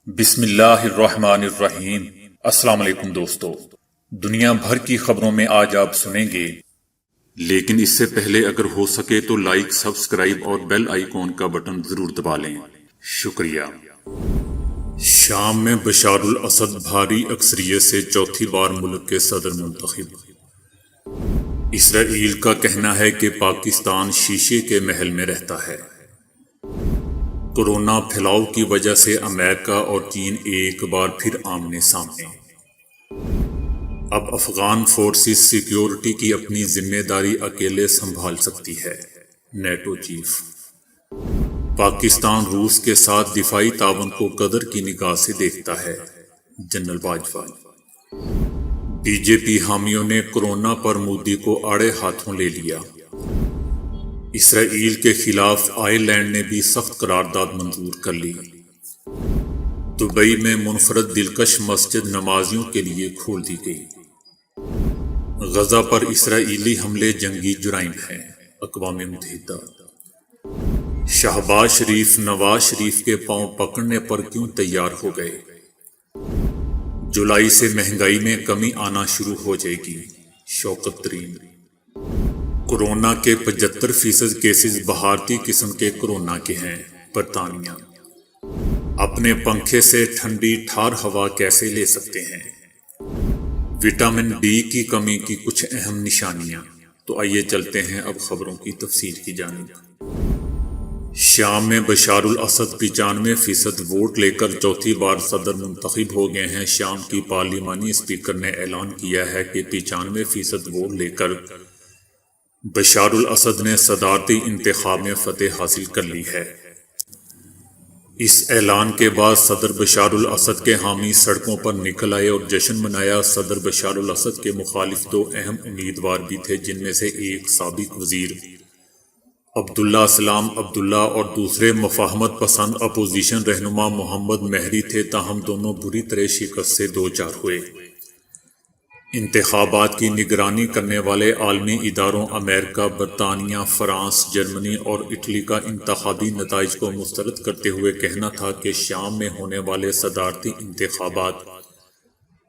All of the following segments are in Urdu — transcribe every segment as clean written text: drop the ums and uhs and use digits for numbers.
بسم اللہ الرحمن الرحیم۔ السلام علیکم دوستو، دنیا بھر کی خبروں میں آج آپ سنیں گے، لیکن اس سے پہلے اگر ہو سکے تو لائک، سبسکرائب اور بیل آئیکن کا بٹن ضرور دبا لیں، شکریہ۔ شام میں بشار الاسد بھاری اکثریت سے چوتھی بار ملک کے صدر منتخب۔ اسرائیل کا کہنا ہے کہ پاکستان شیشے کے محل میں رہتا ہے۔ کورونا پھیلاؤ کی وجہ سے امریکہ اور چین ایک بار پھر آمنے سامنے۔ اب افغان فورسز سیکیورٹی کی اپنی ذمہ داری اکیلے سنبھال سکتی ہے، نیٹو چیف۔ پاکستان روس کے ساتھ دفاعی تعاون کو قدر کی نگاہ سے دیکھتا ہے، جنرل باجوہ۔ بی جے پی حامیوں نے کورونا پر مودی کو آڑے ہاتھوں لے لیا۔ اسرائیل کے خلاف آئر لینڈ نے بھی سخت قرارداد منظور کر لی۔ دبئی میں منفرد دلکش مسجد نمازیوں کے لیے کھول دی گئی۔ غزہ پر اسرائیلی حملے جنگی جرائم ہیں، اقوام متحدہ۔ شہباز شریف نواز شریف کے پاؤں پکڑنے پر کیوں تیار ہو گئے؟ جولائی سے مہنگائی میں کمی آنا شروع ہو جائے گی، شوکت ترین۔ کورونا کے 75% کیسز بھارتی قسم کے کورونا کے ہیں، برطانیہ۔ اپنے پنکھے سے ٹھنڈی ٹھار ہوا کیسے لے سکتے ہیں؟ وٹامن ڈی کی کمی کی کچھ اہم نشانیاں۔ تو آئیے چلتے ہیں اب خبروں کی تفصیل کی جانب۔ شام میں بشار الاسد 95% ووٹ لے کر چوتھی بار صدر منتخب ہو گئے ہیں۔ شام کی پارلیمانی اسپیکر نے اعلان کیا ہے کہ 95% ووٹ لے کر بشار الاسد نے صدارتی انتخاب میں فتح حاصل کر لی ہے۔ اس اعلان کے بعد صدر بشار الاسد کے حامی سڑکوں پر نکل آئے اور جشن منایا۔ صدر بشار الاسد کے مخالف دو اہم امیدوار بھی تھے، جن میں سے ایک سابق وزیر عبداللہ سلام عبداللہ اور دوسرے مفاہمت پسند اپوزیشن رہنما محمد مہدی تھے، تاہم دونوں بری طرح شکست سے دوچار ہوئے۔ انتخابات کی نگرانی کرنے والے عالمی اداروں امریکہ، برطانیہ، فرانس، جرمنی اور اٹلی کا انتخابی نتائج کو مسترد کرتے ہوئے کہنا تھا کہ شام میں ہونے والے صدارتی انتخابات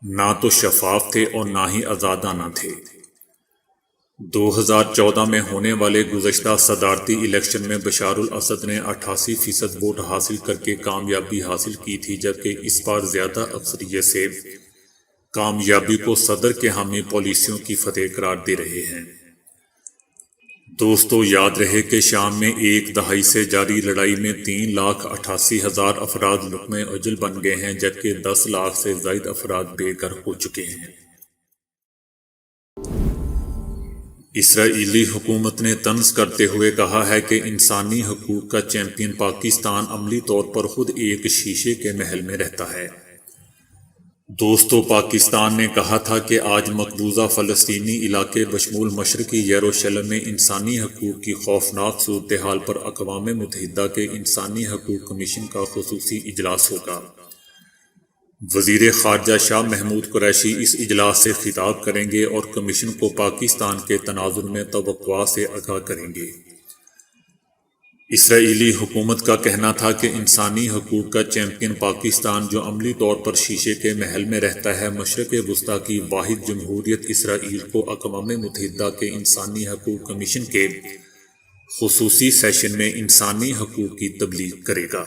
نہ تو شفاف تھے اور نہ ہی آزادانہ تھے۔ 2014 میں ہونے والے گزشتہ صدارتی الیکشن میں بشار الاسد نے 88% ووٹ حاصل کر کے کامیابی حاصل کی تھی، جبکہ اس بار زیادہ اکثریت سے کامیابی کو صدر کے حامی پالیسیوں کی فتح قرار دے رہے ہیں۔ دوستو، یاد رہے کہ شام میں ایک دہائی سے جاری لڑائی میں 3,88,000 افراد لقمہ اجل بن گئے ہیں، جبکہ 10 لاکھ سے زائد افراد بے گھر ہو چکے ہیں۔ اسرائیلی حکومت نے طنز کرتے ہوئے کہا ہے کہ انسانی حقوق کا چیمپئن پاکستان عملی طور پر خود ایک شیشے کے محل میں رہتا ہے۔ دوستو، پاکستان نے کہا تھا کہ آج مقبوضہ فلسطینی علاقے بشمول مشرقی یروشلم میں انسانی حقوق کی خوفناک صورتحال پر اقوام متحدہ کے انسانی حقوق کمیشن کا خصوصی اجلاس ہوگا۔ وزیر خارجہ شاہ محمود قریشی اس اجلاس سے خطاب کریں گے اور کمیشن کو پاکستان کے تناظر میں توقعات سے آگاہ کریں گے۔ اسرائیلی حکومت کا کہنا تھا کہ انسانی حقوق کا چیمپئن پاکستان، جو عملی طور پر شیشے کے محل میں رہتا ہے، مشرق وسطیٰ کی واحد جمہوریت اسرائیل کو اقوام متحدہ کے انسانی حقوق کمیشن کے خصوصی سیشن میں انسانی حقوق کی تبلیغ کرے گا۔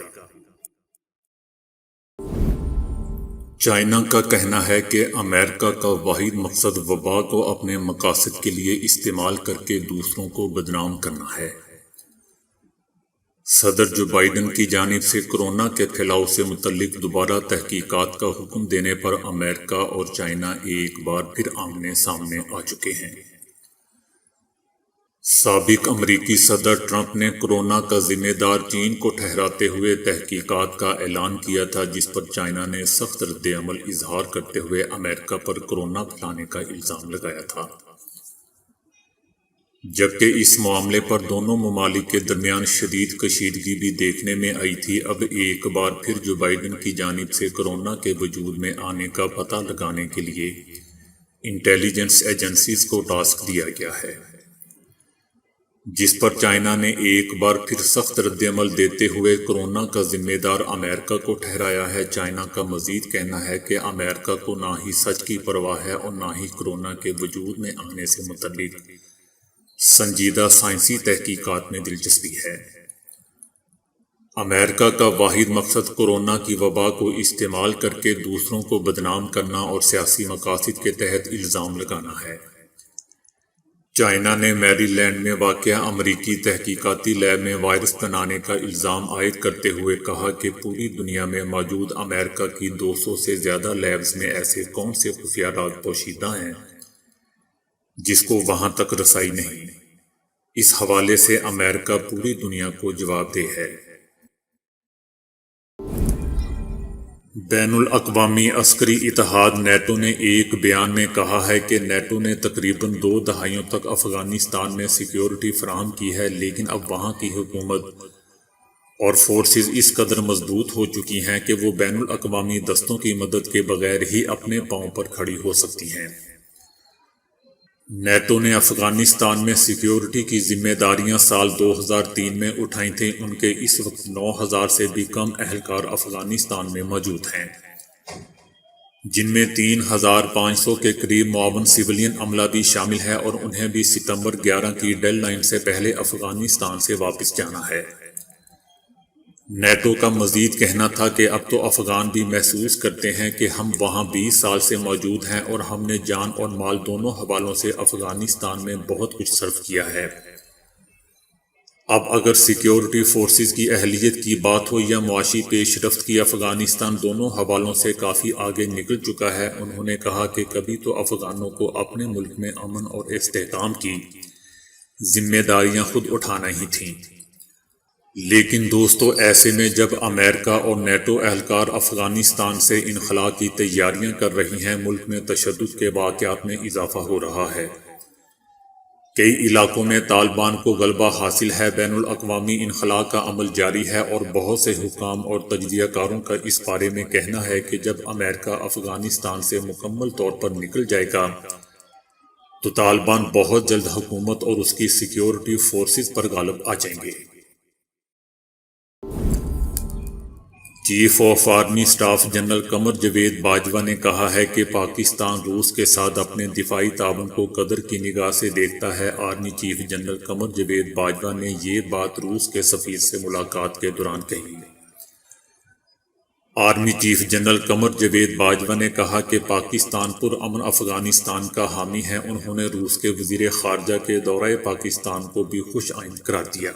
چائنا کا کہنا ہے کہ امریکہ کا واحد مقصد وبا کو اپنے مقاصد کے لیے استعمال کر کے دوسروں کو بدنام کرنا ہے۔ صدر جو بائیڈن کی جانب سے کورونا کے پھیلاؤ سے متعلق دوبارہ تحقیقات کا حکم دینے پر امریکہ اور چائنا ایک بار پھر آمنے سامنے آ چکے ہیں۔ سابق امریکی صدر ٹرمپ نے کورونا کا ذمہ دار چین کو ٹھہراتے ہوئے تحقیقات کا اعلان کیا تھا، جس پر چائنا نے سخت رد عمل اظہار کرتے ہوئے امریکہ پر کورونا پھیلانے کا الزام لگایا تھا۔ جبکہ اس معاملے پر دونوں ممالک کے درمیان شدید کشیدگی بھی دیکھنے میں آئی تھی، اب ایک بار پھر جو بائیڈن کی جانب سے کورونا کے وجود میں آنے کا پتہ لگانے کے لیے انٹیلیجنس ایجنسیز کو ٹاسک دیا گیا ہے۔ جس پر چائنا نے ایک بار پھر سخت رد عمل دیتے ہوئے کورونا کا ذمہ دار امریکہ کو ٹھہرایا ہے۔ چائنا کا مزید کہنا ہے کہ امریکہ کو نہ ہی سچ کی پرواہ ہے اور نہ ہی کورونا کے وجود میں آنے سے متعلق سنجیدہ سائنسی تحقیقات میں دلچسپی ہے۔ امریکہ کا واحد مقصد کورونا کی وبا کو استعمال کر کے دوسروں کو بدنام کرنا اور سیاسی مقاصد کے تحت الزام لگانا ہے۔ چائنا نے میری لینڈ میں واقع امریکی تحقیقاتی لیب میں وائرس بنانے کا الزام عائد کرتے ہوئے کہا کہ پوری دنیا میں موجود امریکہ کی 200 سے زیادہ لیبز میں ایسے کون سے خفیہ راز پوشیدہ ہیں جس کو وہاں تک رسائی نہیں۔ اس حوالے سے امریکہ پوری دنیا کو جواب دہ ہے۔ بین الاقوامی عسکری اتحاد نیٹو نے ایک بیان میں کہا ہے کہ نیٹو نے تقریباً 2 دہائیوں تک افغانستان میں سیکیورٹی فراہم کی ہے، لیکن اب وہاں کی حکومت اور فورسز اس قدر مضبوط ہو چکی ہیں کہ وہ بین الاقوامی دستوں کی مدد کے بغیر ہی اپنے پاؤں پر کھڑی ہو سکتی ہیں۔ نیٹو نے افغانستان میں سیکیورٹی کی ذمہ داریاں سال 2003 میں اٹھائی تھیں۔ ان کے اس وقت 9,000 سے بھی کم اہلکار افغانستان میں موجود ہیں، جن میں 3,500 کے قریب معاون سویلین عملہ بھی شامل ہے اور انہیں بھی ستمبر 11 کی ڈیڈ لائن سے پہلے افغانستان سے واپس جانا ہے۔ نیٹو کا مزید کہنا تھا کہ اب تو افغان بھی محسوس کرتے ہیں کہ ہم وہاں 20 سال سے موجود ہیں اور ہم نے جان اور مال دونوں حوالوں سے افغانستان میں بہت کچھ صرف کیا ہے۔ اب اگر سیکیورٹی فورسز کی اہلیت کی بات ہو یا معاشی پیش رفت کی، افغانستان دونوں حوالوں سے کافی آگے نکل چکا ہے۔ انہوں نے کہا کہ کبھی تو افغانوں کو اپنے ملک میں امن اور استحکام کی ذمہ داریاں خود اٹھانا ہی تھیں، لیکن دوستو، ایسے میں جب امریکہ اور نیٹو اہلکار افغانستان سے انخلاء کی تیاریاں کر رہی ہیں، ملک میں تشدد کے واقعات میں اضافہ ہو رہا ہے، کئی علاقوں میں طالبان کو غلبہ حاصل ہے، بین الاقوامی انخلاء کا عمل جاری ہے اور بہت سے حکام اور تجزیہ کاروں کا اس بارے میں کہنا ہے کہ جب امریکہ افغانستان سے مکمل طور پر نکل جائے گا تو طالبان بہت جلد حکومت اور اس کی سیکیورٹی فورسز پر غالب آ جائیں گے۔ Chief of army staff general Qamar Javed Bajwa نے کہا ہے کہ پاکستان روس کے ساتھ اپنے دفاعی تعاون کو قدر کی نگاہ سے دیکھتا ہے۔ Army chief general Qamar Javed Bajwa نے یہ بات روس کے سفیر سے ملاقات کے دوران کہی۔ Army chief general Qamar Javed Bajwa نے کہا کہ پاکستان پرامن افغانستان کا حامی ہے۔ انہوں نے روس کے وزیر خارجہ کے دورہ پاکستان کو بھی خوش آئند قرار دیا۔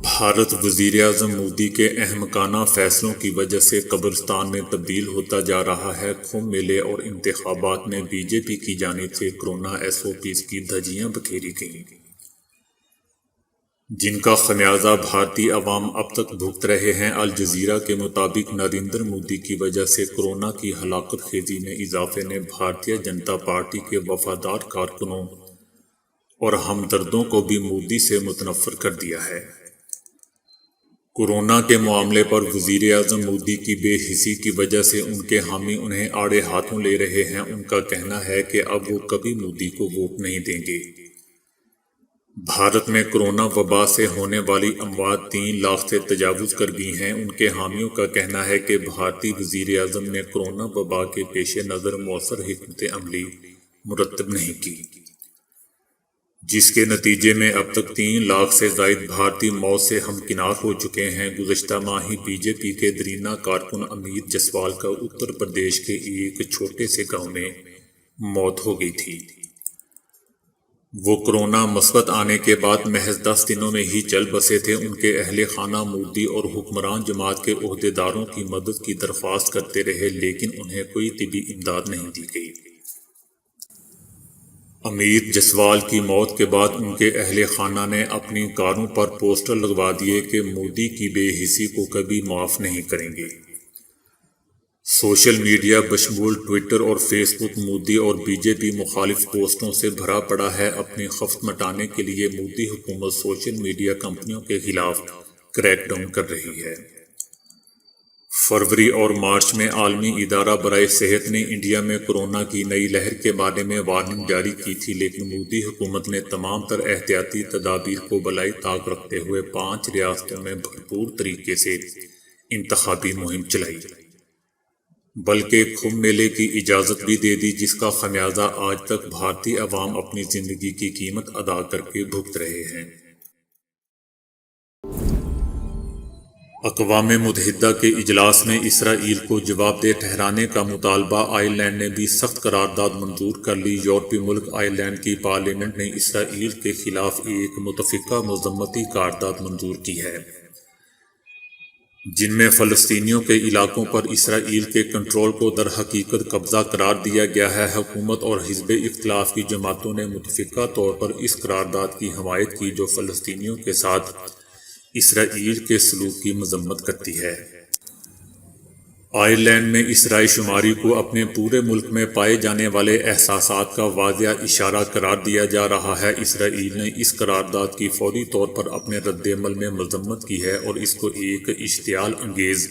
بھارت وزیر اعظم مودی کے احمقانہ فیصلوں کی وجہ سے قبرستان میں تبدیل ہوتا جا رہا ہے۔ کمبھ میلے اور انتخابات میں بی جے پی کی جانب سے کورونا SOPs کی دھجیاں بکھیری گئیں، جن کا خمیازہ بھارتی عوام اب تک بھگت رہے ہیں۔ الجزیرہ کے مطابق نریندر مودی کی وجہ سے کورونا کی ہلاکت خیزی میں اضافے نے بھارتیہ جنتا پارٹی کے وفادار کارکنوں اور ہمدردوں کو بھی مودی سے متنفر کر دیا ہے۔ کورونا کے معاملے پر وزیر اعظم مودی کی بے حسی کی وجہ سے ان کے حامی انہیں آڑے ہاتھوں لے رہے ہیں۔ ان کا کہنا ہے کہ اب وہ کبھی مودی کو ووٹ نہیں دیں گے۔ بھارت میں کورونا وبا سے ہونے والی اموات 3 لاکھ سے تجاوز کر گئی ہیں۔ ان کے حامیوں کا کہنا ہے کہ بھارتی وزیر اعظم نے کورونا وبا کے پیش نظر مؤثر حکمت عملی مرتب نہیں کی، جس کے نتیجے میں اب تک 3 لاکھ سے زائد بھارتی موت سے ہمکنار ہو چکے ہیں۔ گزشتہ ماہ ہی بی جے پی کے دیرینہ کارکن امیت جسوال کا اتر پردیش کے ایک چھوٹے سے گاؤں میں موت ہو گئی تھی۔ وہ کورونا مثبت آنے کے بعد محض 10 دنوں میں ہی چل بسے تھے۔ ان کے اہل خانہ مودی اور حکمران جماعت کے عہدیداروں کی مدد کی درخواست کرتے رہے، لیکن انہیں کوئی طبی امداد نہیں دی گئی۔ امیت جسوال کی موت کے بعد ان کے اہل خانہ نے اپنی کاروں پر پوسٹر لگوا دیے کہ مودی کی بے حسی کو کبھی معاف نہیں کریں گے۔ سوشل میڈیا بشمول ٹویٹر اور فیس بک مودی اور بی جے پی مخالف پوسٹوں سے بھرا پڑا ہے۔ اپنی خفت مٹانے کے لیے مودی حکومت سوشل میڈیا کمپنیوں کے خلاف کریک ڈاؤن کر رہی ہے۔ فروری اور مارچ میں عالمی ادارہ برائے صحت نے انڈیا میں کورونا کی نئی لہر کے بارے میں وارننگ جاری کی تھی، لیکن مودی حکومت نے تمام تر احتیاطی تدابیر کو بالائے طاق رکھتے ہوئے 5 ریاستوں میں بھرپور طریقے سے انتخابی مہم چلائی، بلکہ کمبھ میلے کی اجازت بھی دے دی، جس کا خمیازہ آج تک بھارتی عوام اپنی زندگی کی قیمت ادا کر کے بھگت رہے ہیں۔ اقوام متحدہ کے اجلاس میں اسرائیل کو جواب دہ ٹھہرانے کا مطالبہ، آئرلینڈ نے بھی سخت قرارداد منظور کر لی۔ یورپی ملک آئرلینڈ کی پارلیمنٹ نے اسرائیل کے خلاف ایک متفقہ مذمتی قرارداد منظور کی ہے، جن میں فلسطینیوں کے علاقوں پر اسرائیل کے کنٹرول کو در حقیقت قبضہ قرار دیا گیا ہے۔ حکومت اور حزب اختلاف کی جماعتوں نے متفقہ طور پر اس قرارداد کی حمایت کی، جو فلسطینیوں کے ساتھ اسرائیل کے سلوک کی مذمت کرتی ہے۔ آئرلینڈ میں اس رائے شماری کو اپنے پورے ملک میں پائے جانے والے احساسات کا واضح اشارہ قرار دیا جا رہا ہے۔ اسرائیل نے اس قرارداد کی فوری طور پر اپنے رد عمل میں مذمت کی ہے اور اس کو ایک اشتعال انگیز،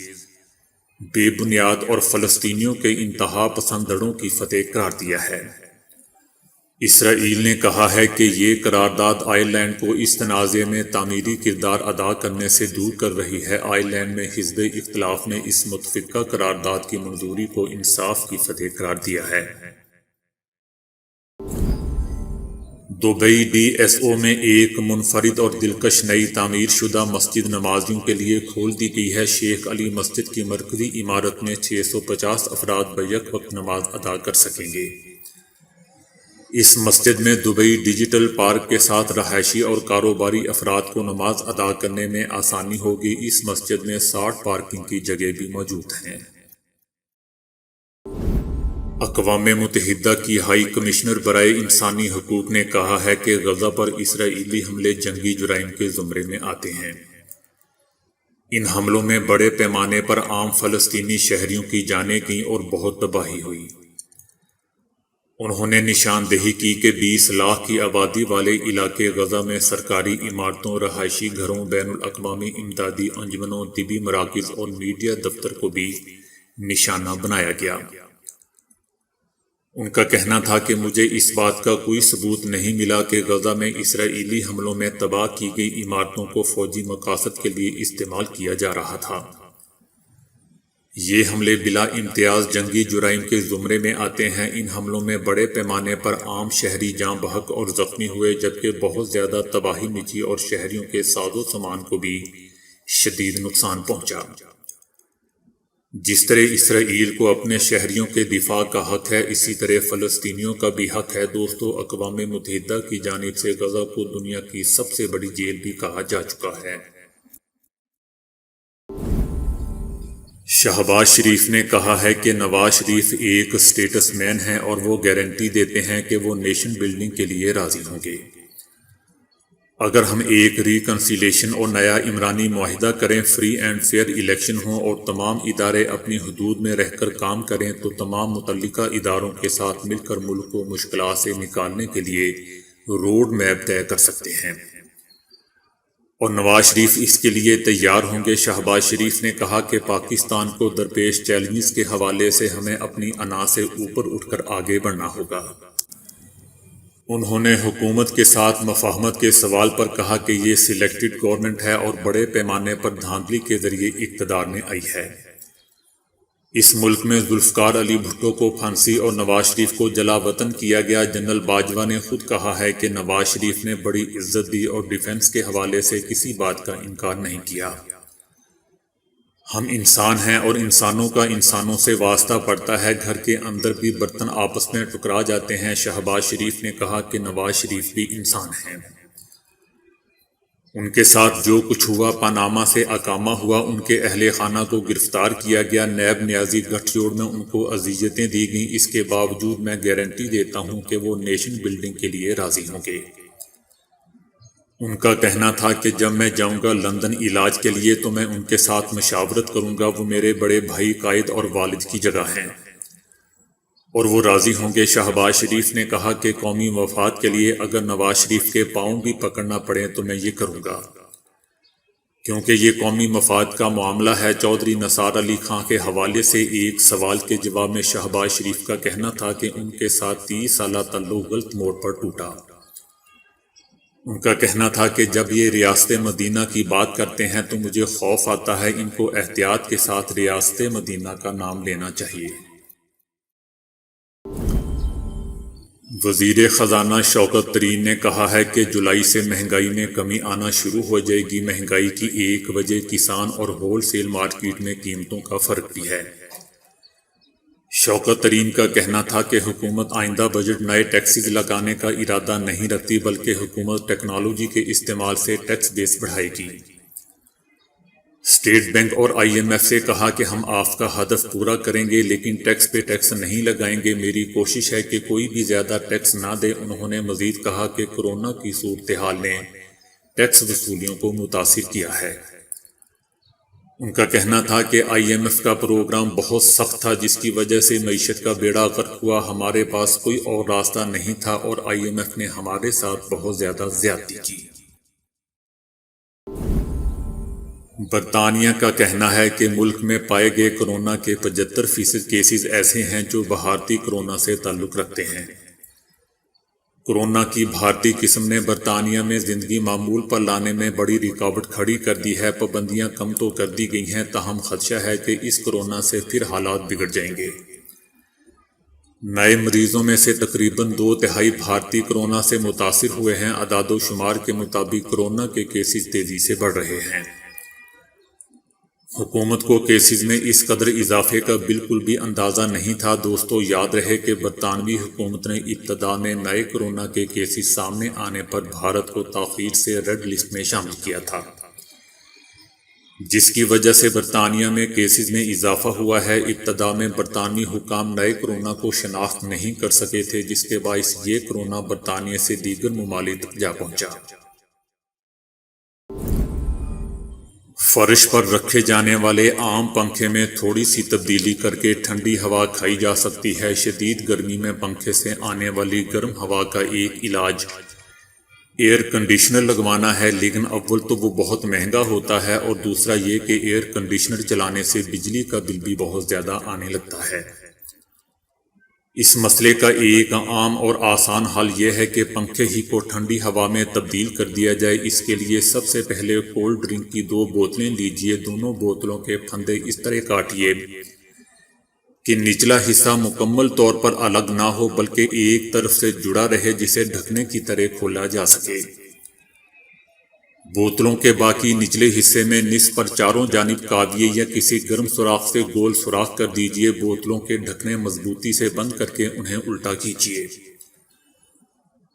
بے بنیاد اور فلسطینیوں کے انتہا پسندوں کی فتح قرار دیا ہے۔ اسرائیل نے کہا ہے کہ یہ قرارداد آئرلینڈ کو اس تنازع میں تعمیری کردار ادا کرنے سے دور کر رہی ہے۔ آئرلینڈ میں حزب اختلاف نے اس متفقہ قرارداد کی منظوری کو انصاف کی فتح قرار دیا ہے۔ دبئی ڈی ایس او میں ایک منفرد اور دلکش نئی تعمیر شدہ مسجد نمازیوں کے لیے کھول دی گئی ہے۔ شیخ علی مسجد کی مرکزی عمارت میں 650 افراد بیک وقت نماز ادا کر سکیں گے۔ اس مسجد میں دبئی ڈیجیٹل پارک کے ساتھ رہائشی اور کاروباری افراد کو نماز ادا کرنے میں آسانی ہوگی۔ اس مسجد میں 60 پارکنگ کی جگہ بھی موجود ہیں۔ اقوام متحدہ کی ہائی کمشنر برائے انسانی حقوق نے کہا ہے کہ غزہ پر اسرائیلی حملے جنگی جرائم کے زمرے میں آتے ہیں۔ ان حملوں میں بڑے پیمانے پر عام فلسطینی شہریوں کی جانیں گئیں اور بہت تباہی ہوئی۔ انہوں نے نشاندہی کی کہ 20 لاکھ کی آبادی والے علاقے غزہ میں سرکاری عمارتوں، رہائشی گھروں، بین الاقوامی امدادی انجمنوں، طبی مراکز اور میڈیا دفتر کو بھی نشانہ بنایا گیا۔ ان کا کہنا تھا کہ مجھے اس بات کا کوئی ثبوت نہیں ملا کہ غزہ میں اسرائیلی حملوں میں تباہ کی گئی عمارتوں کو فوجی مقاصد کے لیے استعمال کیا جا رہا تھا۔ یہ حملے بلا امتیاز جنگی جرائم کے زمرے میں آتے ہیں۔ ان حملوں میں بڑے پیمانے پر عام شہری جاں بحق اور زخمی ہوئے، جبکہ بہت زیادہ تباہی مچی اور شہریوں کے ساز و سامان کو بھی شدید نقصان پہنچا۔ جس طرح اسرائیل کو اپنے شہریوں کے دفاع کا حق ہے، اسی طرح فلسطینیوں کا بھی حق ہے۔ دوستو، اقوام متحدہ کی جانب سے غزہ کو دنیا کی سب سے بڑی جیل بھی کہا جا چکا ہے۔ شہباز شریف نے کہا ہے کہ نواز شریف ایک سٹیٹس مین ہیں اور وہ گارنٹی دیتے ہیں کہ وہ نیشن بلڈنگ کے لیے راضی ہوں گے۔ اگر ہم ایک ریکنسیلیشن اور نیا عمرانی معاہدہ کریں، فری اینڈ فیئر الیکشن ہوں اور تمام ادارے اپنی حدود میں رہ کر کام کریں، تو تمام متعلقہ اداروں کے ساتھ مل کر ملک کو مشکلات سے نکالنے کے لیے روڈ میپ طے کر سکتے ہیں، اور نواز شریف اس کے لیے تیار ہوں گے۔ شہباز شریف نے کہا کہ پاکستان کو درپیش چیلنجز کے حوالے سے ہمیں اپنی انا سے اوپر اٹھ کر آگے بڑھنا ہوگا۔ انہوں نے حکومت کے ساتھ مفاہمت کے سوال پر کہا کہ یہ سلیکٹڈ گورنمنٹ ہے اور بڑے پیمانے پر دھاندلی کے ذریعے اقتدار میں آئی ہے۔ اس ملک میں ذوالفقار علی بھٹو کو پھانسی اور نواز شریف کو جلا وطن کیا گیا۔ جنرل باجوہ نے خود کہا ہے کہ نواز شریف نے بڑی عزت دی اور ڈیفنس کے حوالے سے کسی بات کا انکار نہیں کیا۔ ہم انسان ہیں اور انسانوں کا انسانوں سے واسطہ پڑتا ہے، گھر کے اندر بھی برتن آپس میں ٹکرا جاتے ہیں۔ شہباز شریف نے کہا کہ نواز شریف بھی انسان ہیں۔ ان کے ساتھ جو کچھ ہوا، پاناما سے اقامہ ہوا، ان کے اہل خانہ کو گرفتار کیا گیا، نیب نیازی گٹھ جوڑ میں ان کو اذیتیں دی گئیں، اس کے باوجود میں گارنٹی دیتا ہوں کہ وہ نیشن بلڈنگ کے لیے راضی ہوں گے۔ ان کا کہنا تھا کہ جب میں جاؤں گا لندن علاج کے لیے تو میں ان کے ساتھ مشاورت کروں گا، وہ میرے بڑے بھائی، قائد اور والد کی جگہ ہیں اور وہ راضی ہوں گے۔ شہباز شریف نے کہا کہ قومی مفاد کے لیے اگر نواز شریف کے پاؤں بھی پکڑنا پڑے تو میں یہ کروں گا۔ کیونکہ یہ قومی مفاد کا معاملہ ہے۔ چودھری نثار علی خان کے حوالے سے ایک سوال کے جواب میں شہباز شریف کا کہنا تھا کہ ان کے ساتھ 30 سالہ تعلق غلط موڑ پر ٹوٹا۔ ان کا کہنا تھا کہ جب یہ ریاست مدینہ کی بات کرتے ہیں تو مجھے خوف آتا ہے، ان کو احتیاط کے ساتھ ریاست مدینہ کا نام لینا چاہیے۔ وزیر خزانہ شوکت ترین نے کہا ہے کہ جولائی سے مہنگائی میں کمی آنا شروع ہو جائے گی۔ مہنگائی کی ایک وجہ کسان اور ہول سیل مارکیٹ میں قیمتوں کا فرق بھی ہے۔ شوکت ترین کا کہنا تھا کہ حکومت آئندہ بجٹ نئے ٹیکسز لگانے کا ارادہ نہیں رکھتی، بلکہ حکومت ٹیکنالوجی کے استعمال سے ٹیکس بیس بڑھائے گی۔ اسٹیٹ بینک اور IMF سے کہا کہ ہم آپ کا ہدف پورا کریں گے لیکن ٹیکس پہ ٹیکس نہیں لگائیں گے، میری کوشش ہے کہ کوئی بھی زیادہ ٹیکس نہ دے۔ انہوں نے مزید کہا کہ کورونا کی صورتحال نے ٹیکس وصولیوں کو متاثر کیا ہے۔ ان کا کہنا تھا کہ IMF کا پروگرام بہت سخت تھا جس کی وجہ سے معیشت کا بیڑا غرق ہوا، ہمارے پاس کوئی اور راستہ نہیں تھا اور IMF نے ہمارے ساتھ بہت زیادہ زیادتی کی۔ برطانیہ کا کہنا ہے کہ ملک میں پائے گئے کورونا کے 75% کیسز ایسے ہیں جو بھارتی کورونا سے تعلق رکھتے ہیں۔ کورونا کی بھارتی قسم نے برطانیہ میں زندگی معمول پر لانے میں بڑی رکاوٹ کھڑی کر دی ہے۔ پابندیاں کم تو کر دی گئی ہیں، تاہم خدشہ ہے کہ اس کورونا سے پھر حالات بگڑ جائیں گے۔ نئے مریضوں میں سے تقریباً 2/3 بھارتی کورونا سے متاثر ہوئے ہیں۔ اعداد و شمار کے مطابق کورونا کے کیسز تیزی سے بڑھ رہے ہیں۔ حکومت کو کیسز میں اس قدر اضافے کا بالکل بھی اندازہ نہیں تھا۔ دوستو، یاد رہے کہ برطانوی حکومت نے ابتدا میں نئے کورونا کے کیسز سامنے آنے پر بھارت کو تاخیر سے ریڈ لسٹ میں شامل کیا تھا، جس کی وجہ سے برطانیہ میں کیسز میں اضافہ ہوا ہے۔ ابتدا میں برطانوی حکام نئے کورونا کو شناخت نہیں کر سکے تھے، جس کے باعث یہ کورونا برطانیہ سے دیگر ممالک تک جا پہنچا۔ فرش پر رکھے جانے والے عام پنکھے میں تھوڑی سی تبدیلی کر کے ٹھنڈی ہوا کھائی جا سکتی ہے۔ شدید گرمی میں پنکھے سے آنے والی گرم ہوا کا ایک علاج ایئر کنڈیشنر لگوانا ہے، لیکن اول تو وہ بہت مہنگا ہوتا ہے اور دوسرا یہ کہ ایئر کنڈیشنر چلانے سے بجلی کا بل بھی بہت زیادہ آنے لگتا ہے۔ اس مسئلے کا ایک عام اور آسان حل یہ ہے کہ پنکھے ہی کو ٹھنڈی ہوا میں تبدیل کر دیا جائے۔ اس کے لیے سب سے پہلے کولڈ ڈرنک کی 2 بوتلیں لیجئے۔ دونوں بوتلوں کے پھندے اس طرح کاٹیے کہ نچلا حصہ مکمل طور پر الگ نہ ہو بلکہ ایک طرف سے جڑا رہے، جسے ڈھکنے کی طرح کھولا جا سکے۔ بوتلوں کے باقی نچلے حصے میں نصف پر چاروں جانب کاویے یا کسی گرم سوراخ سے گول سوراخ کر دیجئے۔ بوتلوں کے ڈھکنے مضبوطی سے بند کر کے انہیں الٹا کیجئے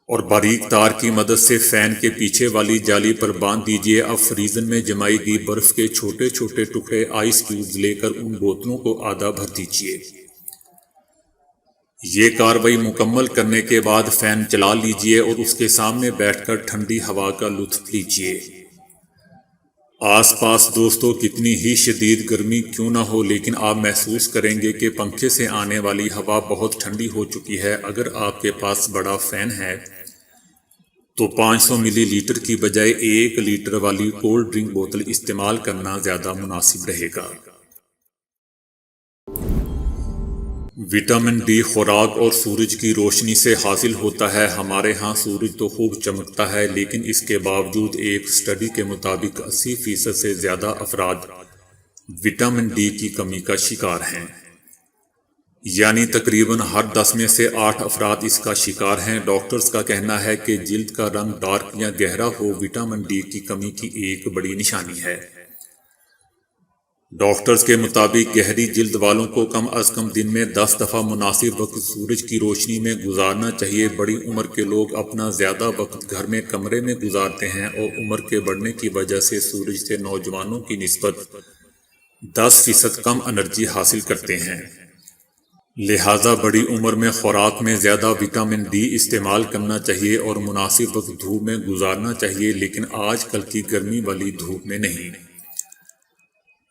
اور باریک تار کی مدد سے فین کے پیچھے والی جالی پر باندھ دیجئے۔ اب فریزر میں جمائی گئی برف کے چھوٹے چھوٹے ٹکڑے آئس کیوبز لے کر ان بوتلوں کو آدھا بھر دیجئے۔ یہ کارروائی مکمل کرنے کے بعد فین چلا لیجئے اور اس کے سامنے بیٹھ کر ٹھنڈی ہوا کا لطف لیجئے۔ آس پاس دوستو کتنی ہی شدید گرمی کیوں نہ ہو، لیکن آپ محسوس کریں گے کہ پنکھے سے آنے والی ہوا بہت ٹھنڈی ہو چکی ہے۔ اگر آپ کے پاس بڑا فین ہے تو 500 ملی لیٹر کی بجائے 1 لیٹر والی کولڈ ڈرنک بوتل استعمال کرنا زیادہ مناسب رہے گا۔ وٹامن ڈی خوراک اور سورج کی روشنی سے حاصل ہوتا ہے۔ ہمارے ہاں سورج تو خوب چمکتا ہے، لیکن اس کے باوجود ایک سٹڈی کے مطابق 80% سے زیادہ افراد وٹامن ڈی کی کمی کا شکار ہیں، یعنی تقریباً ہر 10 میں سے 8 افراد اس کا شکار ہیں۔ ڈاکٹرز کا کہنا ہے کہ جلد کا رنگ ڈارک یا گہرا ہو وٹامن ڈی کی کمی کی ایک بڑی نشانی ہے۔ ڈاکٹرز کے مطابق گہری جلد والوں کو کم از کم دن میں 10 دفعہ مناسب وقت سورج کی روشنی میں گزارنا چاہیے۔ بڑی عمر کے لوگ اپنا زیادہ وقت گھر میں کمرے میں گزارتے ہیں اور عمر کے بڑھنے کی وجہ سے سورج سے نوجوانوں کی نسبت 10% کم انرجی حاصل کرتے ہیں۔ لہٰذا بڑی عمر میں خوراک میں زیادہ وٹامن ڈی استعمال کرنا چاہیے اور مناسب وقت دھوپ میں گزارنا چاہیے، لیکن آج کل کی گرمی والی دھوپ میں نہیں۔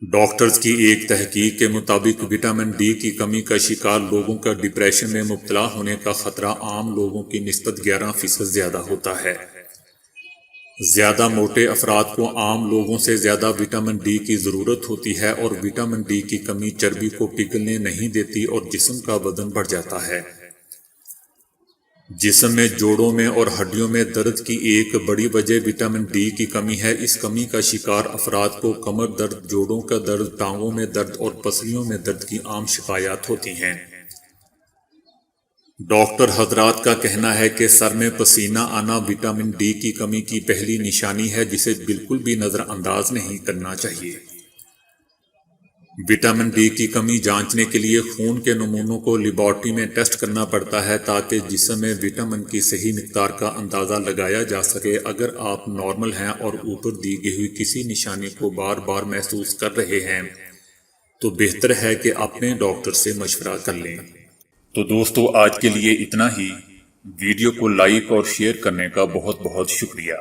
ڈاکٹرز کی ایک تحقیق کے مطابق وٹامن ڈی کی کمی کا شکار لوگوں کا ڈپریشن میں مبتلا ہونے کا خطرہ عام لوگوں کی نسبت 11% زیادہ ہوتا ہے۔ زیادہ موٹے افراد کو عام لوگوں سے زیادہ وٹامن ڈی کی ضرورت ہوتی ہے اور وٹامن ڈی کی کمی چربی کو پگھلنے نہیں دیتی اور جسم کا وزن بڑھ جاتا ہے۔ جسم میں جوڑوں میں اور ہڈیوں میں درد کی ایک بڑی وجہ وٹامن ڈی کی کمی ہے۔ اس کمی کا شکار افراد کو کمر درد، جوڑوں کا درد، ٹانگوں میں درد اور پسلیوں میں درد کی عام شکایات ہوتی ہیں۔ ڈاکٹر حضرات کا کہنا ہے کہ سر میں پسینہ آنا وٹامن ڈی کی کمی کی پہلی نشانی ہے جسے بالکل بھی نظر انداز نہیں کرنا چاہیے۔ وٹامن ڈی کی کمی جانچنے کے لیے خون کے نمونوں کو لیبارٹری میں ٹیسٹ کرنا پڑتا ہے تاکہ جسم میں وٹامن کی صحیح مقدار کا اندازہ لگایا جا سکے۔ اگر آپ نارمل ہیں اور اوپر دی گئی ہوئی کسی نشانی کو بار بار محسوس کر رہے ہیں تو بہتر ہے کہ اپنے ڈاکٹر سے مشورہ کر لیں۔ تو دوستو، آج کے لیے اتنا ہی۔ ویڈیو کو لائک اور شیئر کرنے کا بہت بہت شکریہ۔